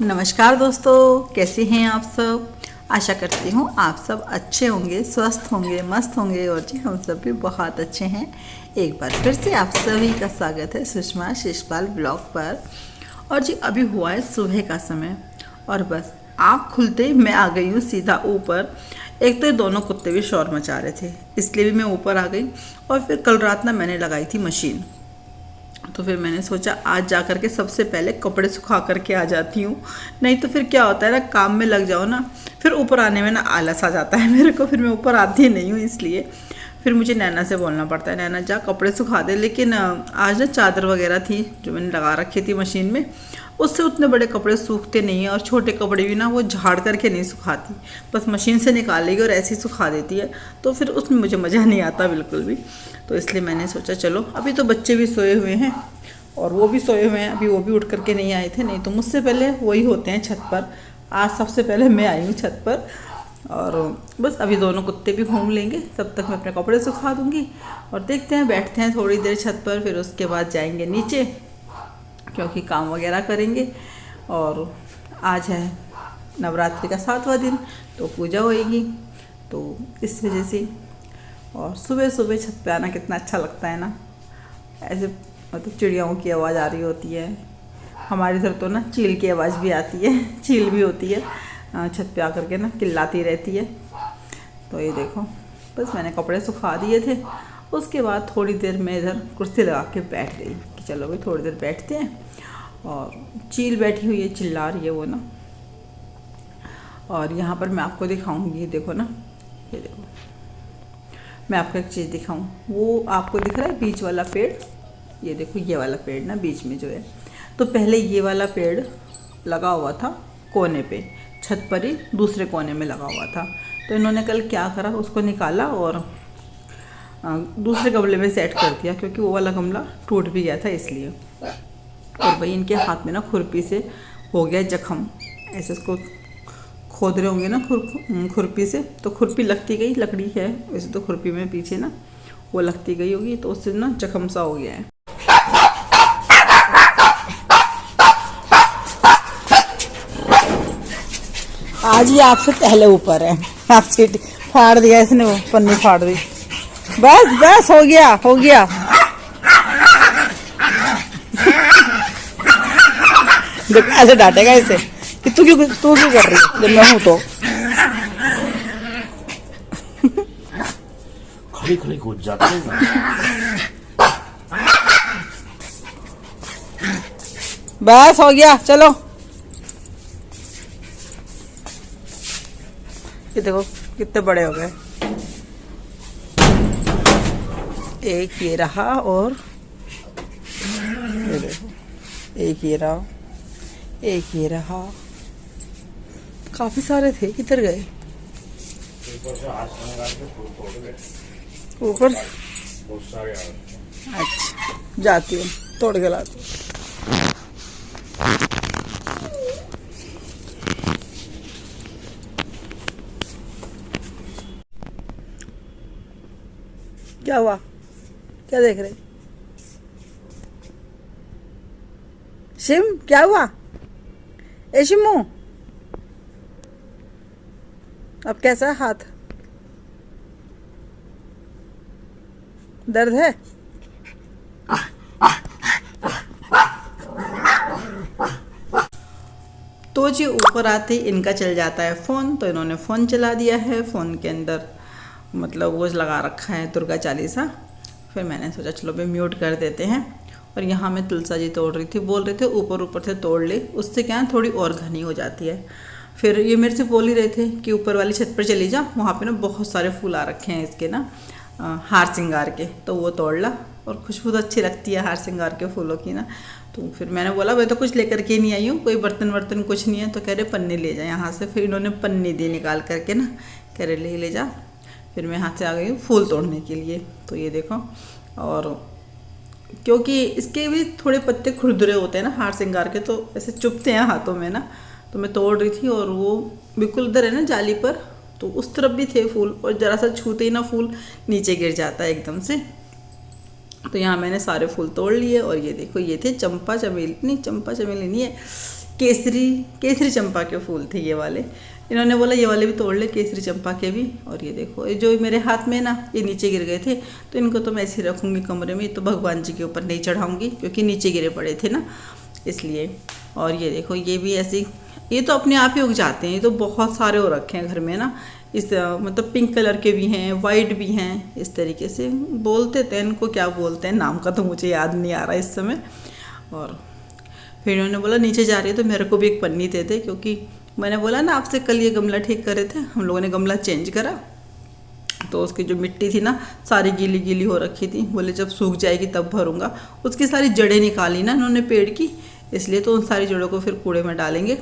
नमस्कार दोस्तों, कैसे हैं आप सब। आशा करती हूँ आप सब अच्छे होंगे, स्वस्थ होंगे, मस्त होंगे। और जी हम सब भी बहुत अच्छे हैं। एक बार फिर से आप सभी का स्वागत है सुषमा शिषपाल ब्लॉग पर। और जी अभी हुआ है सुबह का समय और बस आँख खुलते ही मैं आ गई हूँ सीधा ऊपर। एक तो ये दोनों कुत्ते भी शोर मचा रहे थे, इसलिए भी मैं ऊपर आ गई। और फिर कल रात ना मैंने लगाई थी मशीन, तो फिर मैंने सोचा आज जा कर के सबसे पहले कपड़े सुखा करके आ जाती हूँ। नहीं तो फिर क्या होता है ना, काम में लग जाओ ना, फिर ऊपर आने में ना आलस आ जाता है मेरे को, फिर मैं ऊपर आती नहीं हूँ। इसलिए फिर मुझे नैना से बोलना पड़ता है, नैना जा कपड़े सुखा दे। लेकिन आज ना चादर वगैरह थी जो मैंने लगा रखी थी मशीन में, उससे उतने बड़े कपड़े सूखते नहीं हैं। और छोटे कपड़े भी ना वो झाड़ करके नहीं सुखाती, बस मशीन से निकालेगी और ऐसे ही सुखा देती है। तो फिर उसमें मुझे मज़ा नहीं आता बिल्कुल भी। तो इसलिए मैंने सोचा चलो, अभी तो बच्चे भी सोए हुए हैं और वो भी सोए हुए हैं, अभी वो भी उठ करके नहीं आए थे। नहीं तो मुझसे पहले वही होते हैं छत पर। आज सबसे पहले मैं आई हूँ छत पर। और बस अभी दोनों कुत्ते भी घूम लेंगे, तब तक मैं अपने कपड़े सुखा दूँगी। और देखते हैं, बैठते हैं थोड़ी देर छत पर, फिर उसके बाद जाएंगे नीचे क्योंकि काम वगैरह करेंगे। और आज है नवरात्रि का 7वां दिन, तो पूजा होएगी, तो इस वजह से। और सुबह सुबह छत पे आना कितना अच्छा लगता है ना, ऐसे मतलब चिड़ियाओं की आवाज़ आ रही होती है। हमारे इधर तो ना चील की आवाज़ भी आती है, चील भी होती है छत पे आकर के ना चिल्लाती रहती है। तो ये देखो, बस मैंने कपड़े सुखा दिए थे। उसके बाद थोड़ी देर मैं इधर कुर्सी लगा के बैठ गई कि चलो भाई थोड़ी देर बैठते हैं। और चील बैठी हुई है, चिल्ला रही है वो ना। और यहाँ पर मैं आपको दिखाऊंगी, देखो ना, ये देखो, मैं आपको एक चीज़ दिखाऊं। वो आपको दिख रहा है बीच वाला पेड़, ये देखो ये वाला पेड़ ना बीच में जो है, तो पहले ये वाला पेड़ लगा हुआ था कोने पे, छत पर ही दूसरे कोने में लगा हुआ था। तो इन्होंने कल क्या करा, उसको निकाला और दूसरे गमले में सेट कर दिया, क्योंकि वो वाला गमला टूट भी गया था इसलिए। और भाई इनके हाथ में ना खुरपी से हो गया जख्म, ऐसे उसको खोद रहे होंगे ना खुरपी से, तो खुरपी लगती गई, लकड़ी है वैसे तो खुरपी में पीछे ना, वो लगती गई होगी, तो उससे ना जख्म सा हो गया है। आज ही आपसे पहले ऊपर है, आप सीट फाड़ दिया इसने, वो पन्नी फाड़ दी। बस बस हो गया हो गया। देख ऐसे डांटेगा इसे कि तू क्यों कर रही है जब मैं हूं तो। खड़ी खड़ी कूद जाते हैं। बस हो गया, चलो। ये देखो कितने बड़े हो गए। एक ये रहा और ये देखो, एक ये रहा, एक ये रहा। काफी सारे थे, किधर गए? ऊपर अच्छा, जाती हूँ तोड़ के लाती हूँ। क्या हुआ, क्या देख रहे शिम? क्या हुआ ए शिमू? अब कैसा है हाथ? दर्द है? तो जी ऊपर आते ही इनका चल जाता है फ़ोन, तो इन्होंने फ़ोन चला दिया है। फ़ोन के अंदर मतलब वो लगा रखा है दुर्गा चालीसा। फिर मैंने सोचा चलो भाई म्यूट कर देते हैं। और यहाँ मैं तुलसा जी तोड़ रही थी, बोल रहे थे ऊपर ऊपर से तोड़ ले, उससे क्या है थोड़ी और घनी हो जाती है। फिर ये मेरे से बोल ही रहे थे कि ऊपर वाली छत पर चली जा, वहाँ पे ना बहुत सारे फूल आ रखे हैं इसके ना, हार श्रृंगार के, तो वो तोड़ ला। और खुशबू तो अच्छी लगती है हार श्रृंगार के फूलों की ना। तो फिर मैंने बोला मैं तो कुछ लेकर के नहीं आई हूँ, कोई बर्तन वर्तन कुछ नहीं है। तो कह रहे पन्नी ले जा यहाँ से। फिर इन्होंने पन्नी दी निकाल करके ना, कह रहे ले जा। फिर मैं हाथ से आ गई हूँ फूल तोड़ने के लिए। तो ये देखो, और क्योंकि इसके भी थोड़े पत्ते खुरदुरे होते हैं ना हार श्रृंगार के, तो ऐसे चुभते हैं हाथों में ना। तो मैं तोड़ रही थी और वो बिल्कुल इधर है ना जाली पर, तो उस तरफ भी थे फूल, और ज़रा सा छूते ही ना फूल नीचे गिर जाता है एकदम से। तो यहाँ मैंने सारे फूल तोड़ लिए। और ये देखो, ये थे चंपा चमेली, नहीं चंपा चमेली नहीं है, केसरी चंपा के फूल थे ये वाले। इन्होंने बोला ये वाले भी तोड़ ले, केसरी चंपा के भी। और ये देखो, ये जो मेरे हाथ में ना, ये नीचे गिर गए थे, तो इनको तो मैं ऐसे ही रखूँगी कमरे में, तो भगवान जी के ऊपर नहीं चढ़ाऊँगी क्योंकि नीचे गिरे पड़े थे ना, इसलिए। और ये देखो, ये भी ऐसे, ये तो अपने आप ही उग जाते हैं। ये तो बहुत सारे हो रखे हैं घर में ना, इस मतलब पिंक कलर के भी हैं, वाइट भी हैं, इस तरीके से बोलते थे इनको, क्या बोलते हैं नाम का तो मुझे याद नहीं आ रहा इस समय। और फिर इन्होंने बोला नीचे जा रही है तो मेरे को भी एक पन्नी दे दे, क्योंकि मैंने बोला ना आपसे कल ये गमला ठीक करे थे, हम लोगों ने गमला चेंज करा तो उसकी जो मिट्टी थी ना सारी गीली गीली हो रखी थी। बोले जब सूख जाएगी तब भरूंगा। उसकी सारी जड़ें निकाली ना इन्होंने पेड़ की, इसलिए तो उन सारी जड़ों को फिर कूड़े में डालेंगे।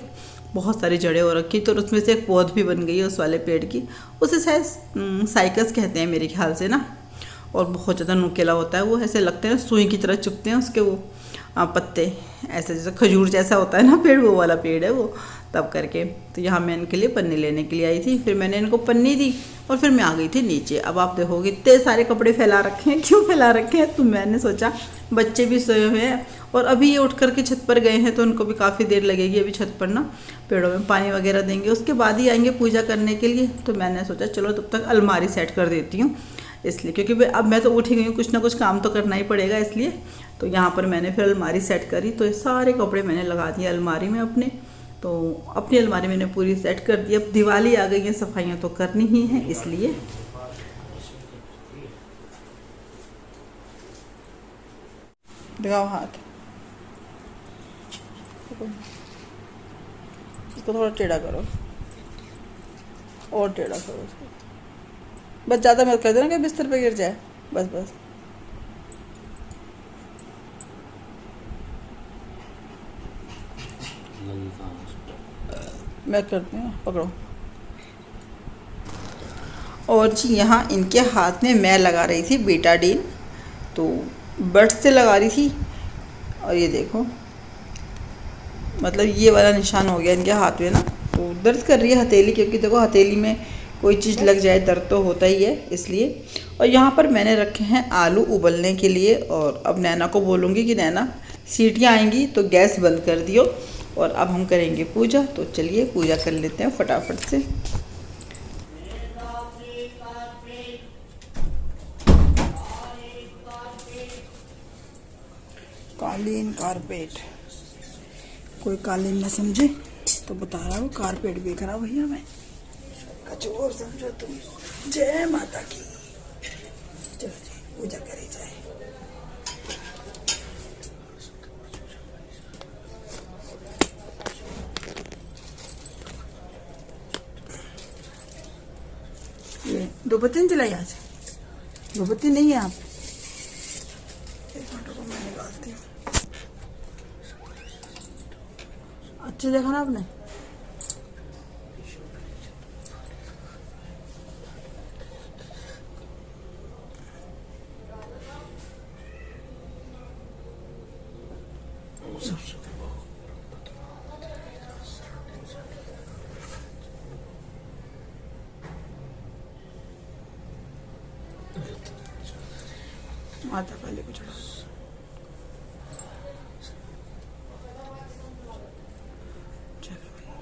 बहुत सारी जड़ें हो रखी, तो उसमें से एक पौध भी बन गई है उस वाले पेड़ की। उसे शायद साइकस कहते हैं मेरे ख्याल से ना, और बहुत ज़्यादा नुकीला होता है वो, ऐसे लगते हैं सुई की तरह चुभते हैं उसके वो पत्ते, ऐसे जैसे खजूर जैसा होता है ना पेड़, वो वाला पेड़ है वो, तब करके। तो यहाँ मैं इनके लिए पन्नी लेने के लिए आई थी, फिर मैंने इनको पन्नी दी और फिर मैं आ गई थी नीचे। अब आप देखोगे इतने सारे कपड़े फैला रखे हैं, क्यों फैला रखे हैं, तो मैंने सोचा बच्चे भी सोए हुए हैं और अभी ये उठ करके छत पर गए हैं, तो उनको भी काफ़ी देर लगेगी अभी छत पर ना, पेड़ों में पानी वगैरह देंगे, उसके बाद ही आएंगे पूजा करने के लिए। तो मैंने सोचा चलो तब तक अलमारी सेट कर देती हूँ, इसलिए क्योंकि अब मैं तो उठ ही गई हूँ, कुछ ना कुछ काम तो करना ही पड़ेगा इसलिए। तो यहाँ पर मैंने फिर अलमारी सेट करी, तो ये सारे कपड़े मैंने लगा दिए अलमारी में अपने। तो अपनी अलमारी मैंने पूरी सेट कर दी। अब दिवाली आ गई है, सफाइयाँ तो करनी ही हैं, इसलिए। दिखाओ हाथ, इसको थोड़ा टेढ़ा करो और टेढ़ा करो इसको, बस ज़्यादा मत कर देना कि बिस्तर पे गिर जाए, बस बस। मैं करती हूँ, पकड़ो। और जी यहाँ इनके हाथ में मैं लगा रही थी बेटाडीन, तो बर्ड से लगा रही थी, और ये देखो मतलब ये वाला निशान हो गया इनके हाथ में ना, तो दर्द कर रही है हथेली, क्योंकि देखो हथेली में कोई चीज़ लग जाए दर्द तो होता ही है, इसलिए। और यहाँ पर मैंने रखे हैं आलू उबलने के लिए, और अब नैना को बोलूँगी कि नैना सीटियाँ आएंगी तो गैस बंद कर दियो, और अब हम करेंगे पूजा। तो चलिए पूजा कर लेते हैं फटाफट से। कालीन कारपेट, कोई कालीन न समझे तो बता रहा हूँ, कारपेट बेच रहा भैया मैं, कुछ और समझो तुम। जय माता की। चलो जी पूजा करी जाए। ये दो बत्ती नहीं जलाई आज, दो बत्ती नहीं है आप, एक मिनट को मैं निकालती हूँ। अच्छे देखा ना आपने, माता काली को चढ़ा। चलो भाई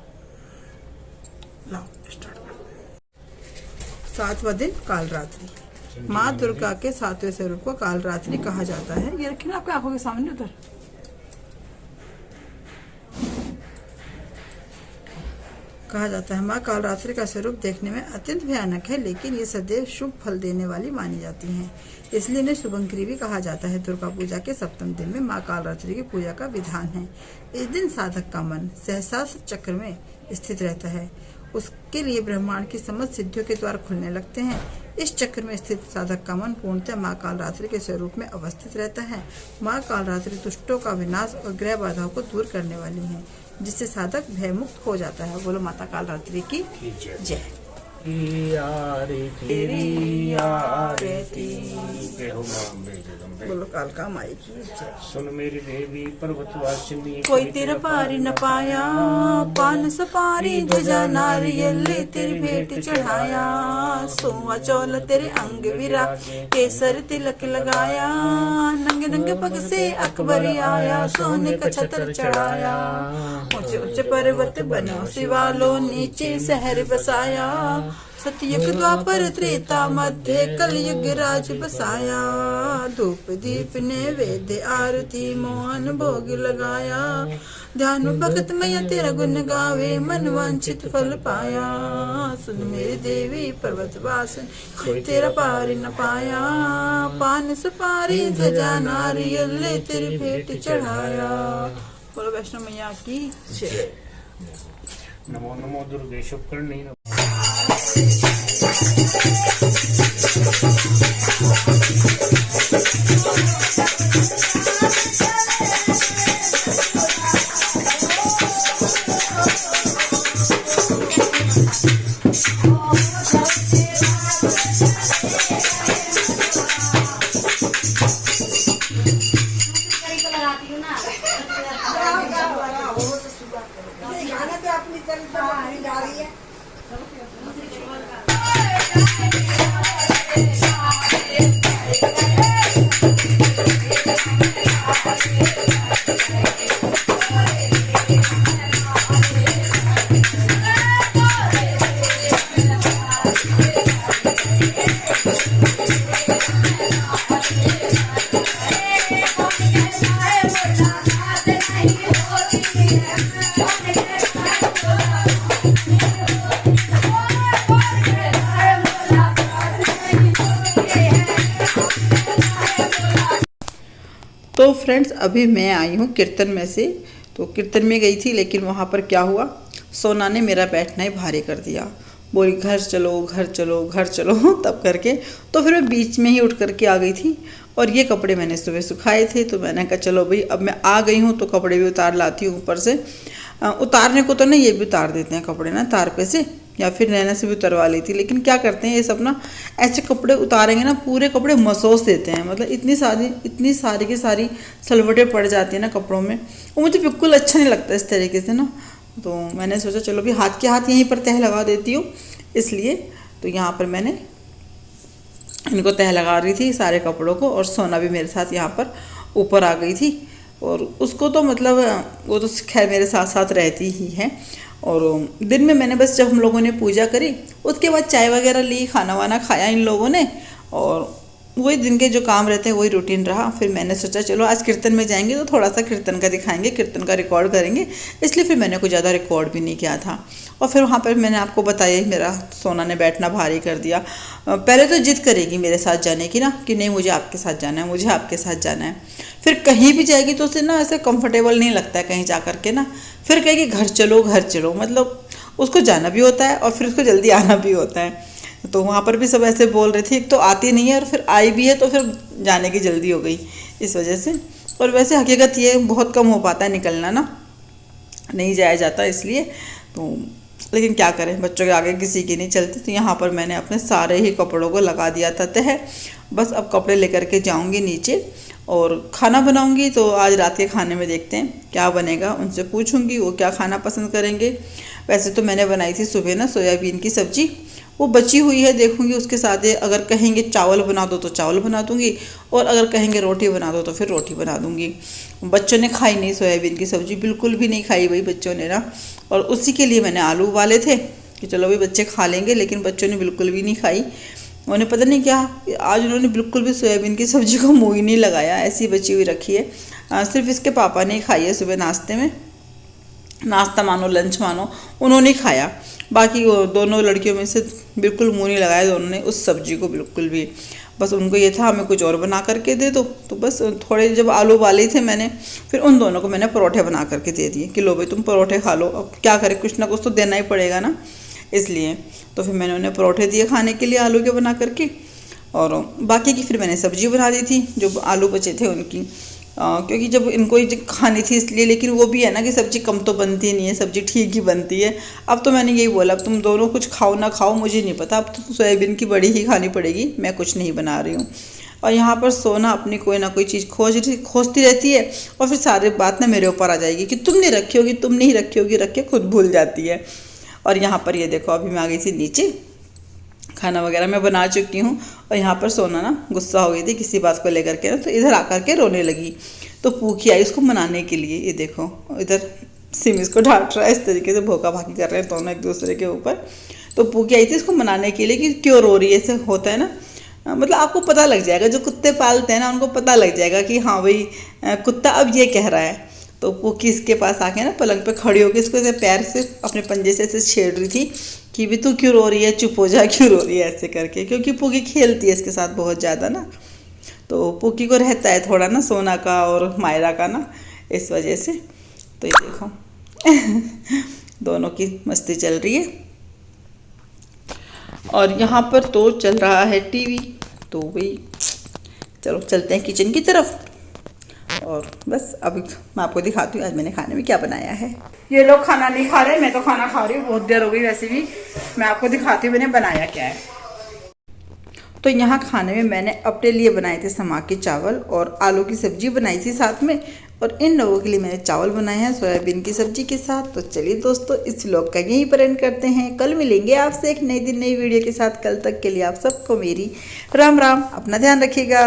लाओ स्टार्ट करते हैं। 7वां दिन कालरात्रि। माँ दुर्गा के 7वें स्वरूप को कालरात्रि कहा जाता है। ये रखिए ना आपकी आंखों के सामने उधर। कहा जाता है माँ कालरात्रि का स्वरूप देखने में अत्यंत भयानक है, लेकिन ये सदैव शुभ फल देने वाली मानी जाती हैं, इसलिए इन्हें शुभंकरी भी कहा जाता है। दुर्गा पूजा के 7वें दिन में माँ कालरात्रि की पूजा का विधान है। इस दिन साधक का मन सहस्रार चक्र में स्थित रहता है, उसके लिए ब्रह्मांड की समस्त सिद्धियों के द्वार खुलने लगते हैं। इस चक्र में स्थित साधक का मन पूर्णतः माँ कालरात्रि के स्वरूप में अवस्थित रहता है। माँ कालरात्रि दुष्टों का विनाश और ग्रह बाधाओं को दूर करने वाली है, जिससे साधक भयमुक्त हो जाता है। बोलो माता कालरात्रि की जय। की आरती तेरी आरती। जय हो मां अम्बे जगदम्बे। बोलो कालका माई की जय। सुन मेरी देवी पर्वतवासिनी। कोई तेरा पार न पाया, पान सुपारी ध्वजा नारियल तेरी भेंट चढ़ाया। सोवा चौल तेरे अंग विराजे, केसर तिलक लगाया। नंगे नंगे पग से अकबर आया, सोने का छत्र चढ़ाया। ऊंचे ऊंचे पर्वत बनो शिवालो, नीचे शहर बसाया। सतयुग द्वापर त्रेता मध्य, कलयुग राज बसाया। धूप दीप नैवेद्य आरती, मोहन भोग लगाया। ध्यान भगत मैया तेरा गुण गावे, मन वांछित फल पाया। सुन मेरी देवी पर्वतवासिनी, कोई तेरा पार न पाया। पान सुपारी ध्वजा नारियल तेरी भेंट चढ़ाया। बोलो वैष्णो मैया की जय। नमो नमो दुर्गे शुक्राणी। तो फ्रेंड्स अभी मैं आई हूँ कीर्तन में से। तो कीर्तन में गई थी, लेकिन वहाँ पर क्या हुआ, सोना ने मेरा बैठना ही भारी कर दिया। बोली घर चलो घर चलो घर चलो तब करके तो फिर मैं बीच में ही उठ करके आ गई थी। और ये कपड़े मैंने सुबह सुखाए थे, तो मैंने कहा चलो भाई अब मैं आ गई हूँ तो कपड़े भी उतार लाती हूँ ऊपर से। उतारने को तो नहीं, ये भी उतार देते हैं कपड़े ना तार पे से, या फिर नैना से भी उतरवा ली थी। लेकिन क्या करते हैं ये सब ना, ऐसे कपड़े उतारेंगे ना पूरे कपड़े मसोस देते हैं। मतलब इतनी सारी की सारी सलवटें पड़ जाती है ना कपड़ों में, वो मुझे बिल्कुल अच्छा नहीं लगता इस तरीके से ना। तो मैंने सोचा चलो भी हाथ के हाथ यहीं पर तह लगा देती हूँ, इसलिए तो यहाँ पर मैंने इनको तह लगा रही थी सारे कपड़ों को। और सोना भी मेरे साथ यहाँ पर ऊपर आ गई थी, और उसको तो मतलब वो तो खैर मेरे साथ साथ रहती ही है। और दिन में मैंने बस जब हम लोगों ने पूजा करी उसके बाद चाय वगैरह ली, खाना वाना खाया इन लोगों ने, और वही दिन के जो काम रहते हैं वही रूटीन रहा। फिर मैंने सोचा चलो आज कीर्तन में जाएंगे तो थोड़ा सा कीर्तन का दिखाएंगे, कीर्तन का रिकॉर्ड करेंगे, इसलिए फिर मैंने कुछ ज़्यादा रिकॉर्ड भी नहीं किया था। और फिर वहाँ पर मैंने आपको बताया मेरा सोना ने बैठना भारी कर दिया। पहले तो जिद करेगी मेरे साथ जाने की ना, कि नहीं मुझे आपके साथ जाना है, मुझे आपके साथ जाना है। फिर कहीं भी जाएगी तो उसे ना ऐसे कंफर्टेबल नहीं लगता है कहीं जा कर के ना, फिर कहेगी घर चलो घर चलो। मतलब उसको जाना भी होता है और फिर उसको जल्दी आना भी होता है। तो वहाँ पर भी सब ऐसे बोल रहे थे, एक तो आती नहीं है और फिर आई भी है तो फिर जाने की जल्दी हो गई इस वजह से। और वैसे हकीकत ये बहुत कम हो पाता है निकलना ना, नहीं जाया जाता इसलिए। तो लेकिन क्या करें, बच्चों के आगे किसी की नहीं चलती। तो यहाँ पर मैंने अपने सारे ही कपड़ों को लगा दिया था तह। बस अब कपड़े लेकर के जाऊँगी नीचे और खाना बनाऊँगी। तो आज रात के खाने में देखते हैं क्या बनेगा, उनसे पूछूँगी वो क्या खाना पसंद करेंगे। वैसे तो मैंने बनाई थी सुबह ना सोयाबीन की सब्ज़ी, वो बची हुई है, देखूंगी उसके साथ अगर कहेंगे चावल बना दो तो चावल बना दूंगी, और अगर कहेंगे रोटी बना दो तो फिर रोटी बना दूंगी। बच्चों ने खाई नहीं सोयाबीन की सब्ज़ी, बिल्कुल भी नहीं खाई भाई बच्चों ने ना। और उसी के लिए मैंने आलू उबाले थे कि चलो भाई बच्चे खा लेंगे, लेकिन बच्चों ने बिल्कुल भी नहीं खाई। उन्हें पता नहीं क्या, आज उन्होंने बिल्कुल भी सोयाबीन की सब्ज़ी को मुँह ही नहीं लगाया, ऐसी बची हुई रखी है। सिर्फ इसके पापा ने खाई है सुबह नाश्ते में, नाश्ता मानो लंच मानो उन्होंने खाया। बाकी वो दोनों लड़कियों में से बिल्कुल मुँह नहीं लगाया दोनों ने उस सब्ज़ी को बिल्कुल भी। बस उनको ये था हमें कुछ और बना करके दे दो। तो बस थोड़े जब आलू उबाले थे मैंने, फिर उन दोनों को मैंने परोठे बना करके दे दिए कि लो भाई तुम परोठे खा लो। अब क्या करें, कुछ ना कुछ तो देना ही पड़ेगा ना, इसलिए तो फिर मैंने उन्हें परोठे दिए खाने के लिए आलू के बना करके। और बाकी की फिर मैंने सब्ज़ी बना दी थी, जो आलू बचे थे उनकी। क्योंकि जब इनको ये खानी थी इसलिए, लेकिन वो भी है ना कि सब्ज़ी कम तो बनती नहीं है, सब्ज़ी ठीक ही बनती है। अब तो मैंने यही बोला, अब तुम दोनों कुछ खाओ ना खाओ मुझे नहीं पता, अब तो सोयाबीन की बड़ी ही खानी पड़ेगी, मैं कुछ नहीं बना रही हूँ। और यहाँ पर सोना अपनी कोई ना कोई चीज़ खोजती रहती है, और फिर सारी बात ना मेरे ऊपर आ जाएगी कि तुम नहीं रखी होगी, तुम नहीं रखी होगी, रख के खुद भूल जाती है। और यहाँ पर ये देखो, अभी मैं आ गई थी नीचे, खाना वगैरह मैं बना चुकी हूँ, और यहाँ पर सोना ना गुस्सा हो गई थी किसी बात को लेकर के ना, तो इधर आकर के रोने लगी। तो पूकी आई उसको मनाने के लिए, ये देखो इधर सिम इसको डांट रहा है, इस तरीके से भोका भाकी कर रहे हैं दोनों एक दूसरे के ऊपर। तो पूकी आई थी इसको मनाने के लिए कि क्यों रो रही है, ऐसे होता है ना, मतलब आपको पता लग जाएगा, जो कुत्ते पालते हैं ना उनको पता लग जाएगा कि हाँ भाई कुत्ता अब ये कह रहा है। तो पूकी इसके पास आके ना पलंग पे खड़ी होकर इसको ऐसे पैर से अपने पंजे से ऐसे छेड़ रही थी कि भी तू क्यों रो रही है, चुप हो जा, क्यों रो रही है, ऐसे करके, क्योंकि पूकी खेलती है इसके साथ बहुत ज़्यादा ना, तो पूकी को रहता है थोड़ा ना सोना का और मायरा का ना, इस वजह से। तो ये देखो दोनों की मस्ती चल रही है। और यहाँ पर तो चल रहा है टीवी, तो भाई चलो चलते हैं किचन की तरफ। और बस अभी मैं आपको दिखाती हूँ आज मैंने खाने में क्या बनाया है। ये लोग खाना नहीं खा रहे, मैं तो खाना खा रही हूँ, बहुत देर हो गई वैसे भी। मैं आपको दिखाती हूँ मैंने बनाया क्या है। तो यहाँ खाने में मैंने अपने लिए बनाए थे समा के चावल और आलू की सब्जी बनाई थी साथ में, और इन लोगों के लिए मैंने चावल बनाए हैं सोयाबीन की सब्जी के साथ। तो चलिए दोस्तों, इस व्लॉग का यहीं पर एंड करते हैं। कल मिलेंगे आपसे एक नई दिन नई वीडियो के साथ। कल तक के लिए आप सबको मेरी राम राम, अपना ध्यान रखिएगा।